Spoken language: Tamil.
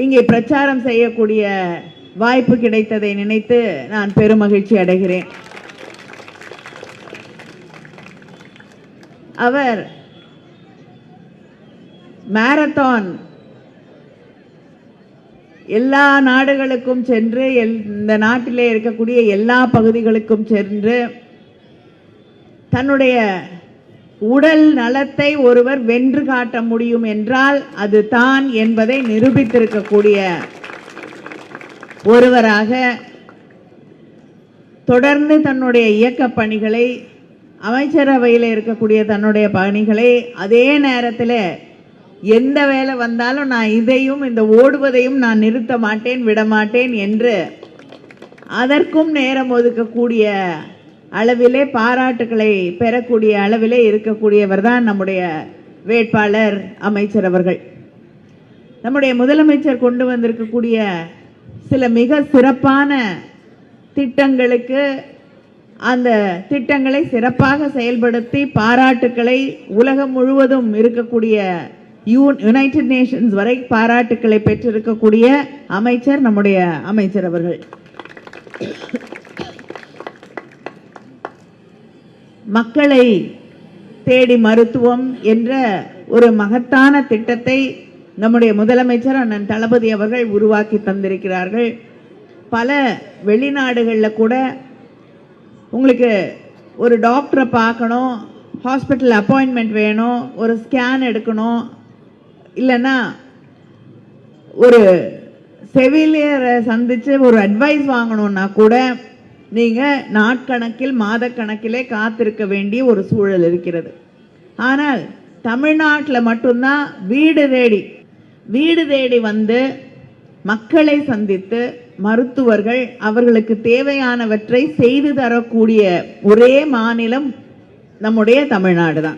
இங்கே பிரச்சாரம் செய்யக்கூடிய வாய்ப்பு கிடைத்ததை நினைத்து நான் பெருமகிழ்ச்சி அடைகிறேன். அவர் மாரத்தான் எல்லா நாடுகளுக்கும் சென்று இந்த நாட்டிலே இருக்கக்கூடிய எல்லா பகுதிகளுக்கும் சென்று தன்னுடைய உடல் நலத்தை ஒருவர் வென்று காட்ட முடியும் என்றால் அது தான் என்பதை நிரூபித்திருக்கக்கூடிய ஒருவராக தொடர்ந்து தன்னுடைய இயக்க பணிகளை, அமைச்சரவையில் இருக்கக்கூடிய தன்னுடைய பணிகளை, அதே நேரத்தில் எந்த வேலை வந்தாலும் நான் இதையும் இந்த ஓடுவதையும் நான் நிறுத்த மாட்டேன், விடமாட்டேன் என்று அதற்கும் நேரம் ஒதுக்கக்கூடிய அளவிலே பாராட்டுக்களை பெறக்கூடிய அளவிலே இருக்கக்கூடியவர் தான் நம்முடைய வேட்பாளர் அமைச்சர் அவர்கள். நம்முடைய முதலமைச்சர் கொண்டு வந்திருக்கக்கூடிய சில மிக சிறப்பான திட்டங்களுக்கு அந்த திட்டங்களை சிறப்பாக செயல்படுத்தி பாராட்டுக்களை உலகம் முழுவதும் இருக்கக்கூடிய யுனைடெட் நேஷன்ஸ் வரை பாராட்டுக்களை பெற்றிருக்கக்கூடிய அமைச்சர் நம்முடைய அமைச்சர் அவர்கள். மக்களை தேடி மருத்துவம் என்ற ஒரு மகத்தான திட்டத்தை நம்முடைய முதலமைச்சர் அண்ணன் தளபதி அவர்கள் உருவாக்கி தந்திருக்கிறார்கள். பல வெளிநாடுகளில் கூட உங்களுக்கு ஒரு டாக்டரை பார்க்கணும், ஹாஸ்பிட்டல் அப்பாயின்மெண்ட் வேணும், ஒரு ஸ்கேன் எடுக்கணும், இல்லைன்னா ஒரு செவிலியரை சந்தித்து ஒரு அட்வைஸ் வாங்கணும்னா கூட நீங்கள் நாட்கணக்கில் மாதக்கணக்கிலே காத்திருக்க வேண்டிய ஒரு சூழல் இருக்கிறது. ஆனால் தமிழ்நாட்டில் மட்டும்தான் வீடு தேடி வந்து மக்களை சந்தித்து மருத்துவர்கள் அவர்களுக்கு தேவையானவற்றை செய்து தரக்கூடிய ஒரே மாநிலம் நம்முடைய தமிழ்நாடு தான்.